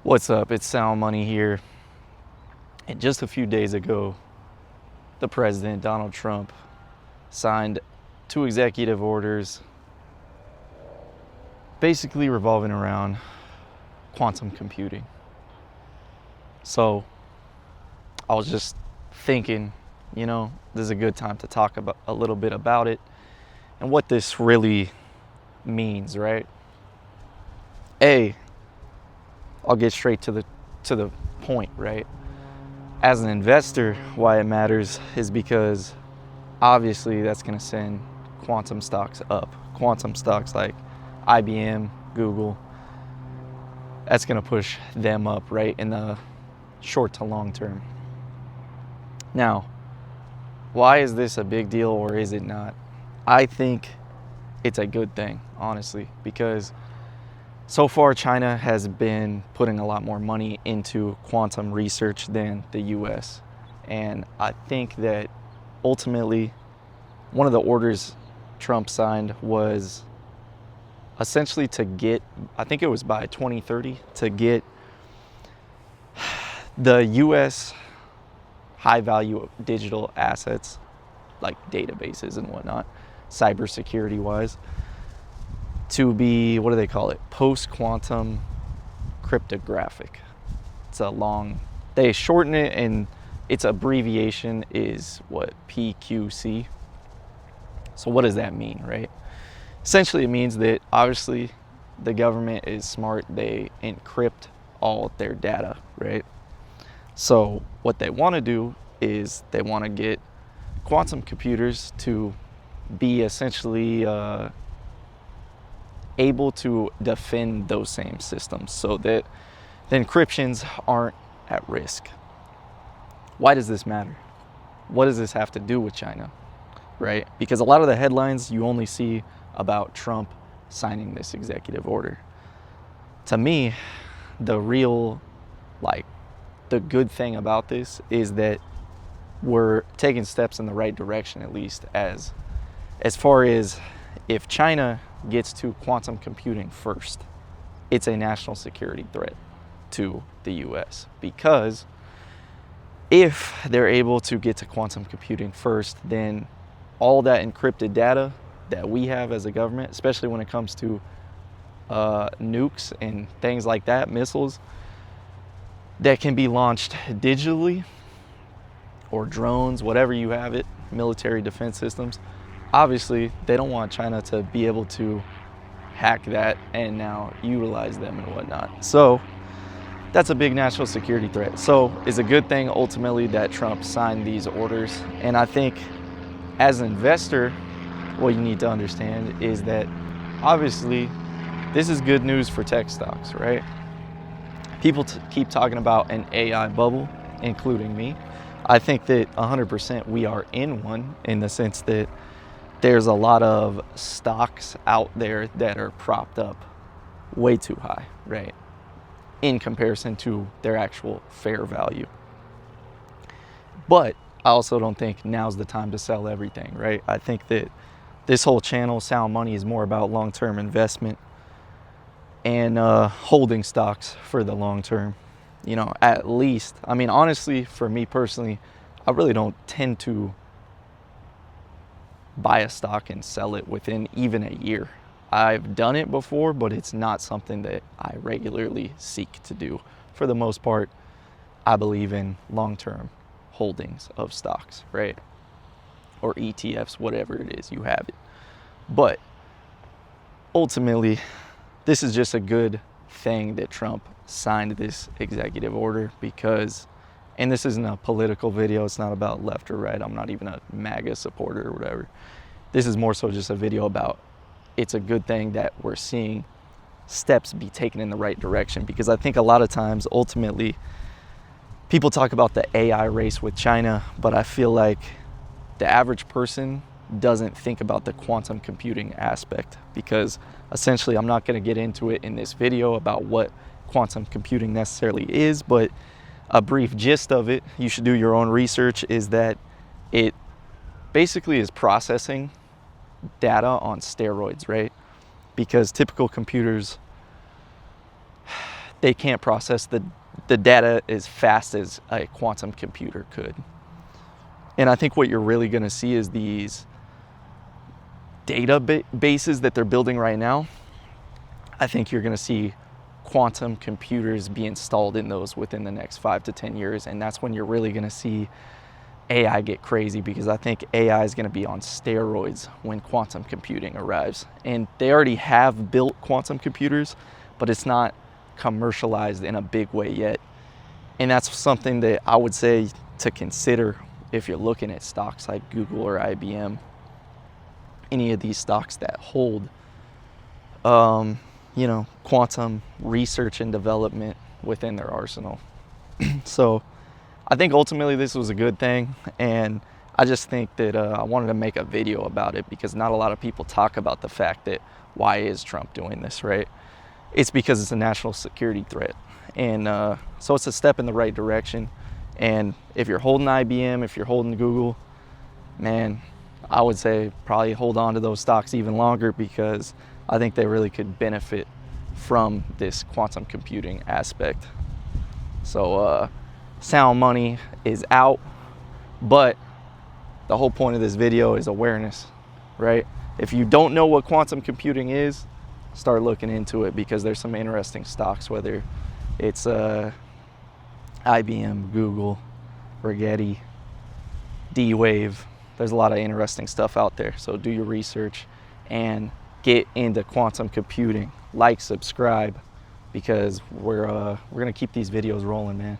What's up? It's Sound Money here. And just a few days ago, the president, Donald Trump, signed 2 executive orders basically revolving around quantum computing. So I was just thinking, this is a good time to talk about a little bit about it and what this really means, right? I'll get straight to the point, right? As an investor, why it matters is because obviously that's going to send quantum stocks up. Quantum stocks like IBM, Google, that's going to push them up, right, in the short to long term. Now, why is this a big deal or is it not? I think it's a good thing, honestly, because so far China has been putting a lot more money into quantum research than the US. And I think that ultimately one of the orders Trump signed was essentially to get, I think it was by 2030, to get the US high value digital assets like databases and whatnot, cybersecurity wise, to be, what do they call it? Post-quantum cryptographic. It's a long, they shorten it and its abbreviation is what? PQC. So what does that mean, right? Essentially it means that obviously the government is smart. They encrypt all their data, right? So what they want to do is they want to get quantum computers to be essentially able to defend those same systems so that the encryptions aren't at risk. Why does this matter? What does this have to do with China, right? Because a lot of the headlines you only see about Trump signing this executive order. To me, the real, the good thing about this is that we're taking steps in the right direction, at least as far as if China gets to quantum computing first, it's a national security threat to the US, because if they're able to get to quantum computing first, then all that encrypted data that we have as a government, especially when it comes to nukes and things like that, missiles that can be launched digitally, or drones, whatever you have it, military defense systems, obviously they don't want China to be able to hack that and now utilize them and whatnot. So that's a big national security threat. So it's a good thing ultimately that Trump signed these orders. And I think as an investor, what you need to understand is that obviously this is good news for tech stocks, right? People keep talking about an AI bubble, including me. I think that 100% we are in one, in the sense that there's a lot of stocks out there that are propped up way too high, right, in comparison to their actual fair value. But I also don't think now's the time to sell everything, right? I think that this whole channel, Sound Money, is more about long-term investment and holding stocks for the long term. At least, honestly, for me personally, I really don't tend to buy a stock and sell it within even a year. I've done it before, but it's not something that I regularly seek to do. For the most part, I believe in long-term holdings of stocks, right? Or ETFs, whatever it is, you have it. But ultimately, this is just a good thing that Trump signed this executive order, because, and this isn't a political video, it's not about left or right, I'm not even a MAGA supporter or whatever. This is more so just a video about, it's a good thing that we're seeing steps be taken in the right direction, because I think a lot of times ultimately people talk about the AI race with China, but I feel like the average person doesn't think about the quantum computing aspect, because essentially, I'm not going to get into it in this video about what quantum computing necessarily is, but a brief gist of it, you should do your own research, is that it basically is processing data on steroids, right? Because typical computers, they can't process the data as fast as a quantum computer could. And I think what you're really going to see is these databases that they're building right now. I think you're going to see quantum computers be installed in those within the next 5 to 10 years. And that's when you're really going to see AI get crazy, because I think AI is going to be on steroids when quantum computing arrives. And they already have built quantum computers, but it's not commercialized in a big way yet. And that's something that I would say to consider if you're looking at stocks like Google or IBM, any of these stocks that hold, quantum research and development within their arsenal. So I think ultimately this was a good thing, and I just think that I wanted to make a video about it, because not a lot of people talk about the fact that why is Trump doing this, right? It's because it's a national security threat. And so it's a step in the right direction. And if you're holding IBM, if you're holding Google, man, I would say probably hold on to those stocks even longer, because I think they really could benefit from this quantum computing aspect. So sound money is out, but the whole point of this video is awareness, right? If you don't know what quantum computing is, start looking into it, because there's some interesting stocks, whether it's IBM, Google, Rigetti, D-Wave. There's a lot of interesting stuff out there. So do your research and get into quantum computing. Like, subscribe, because we're gonna keep these videos rolling, man.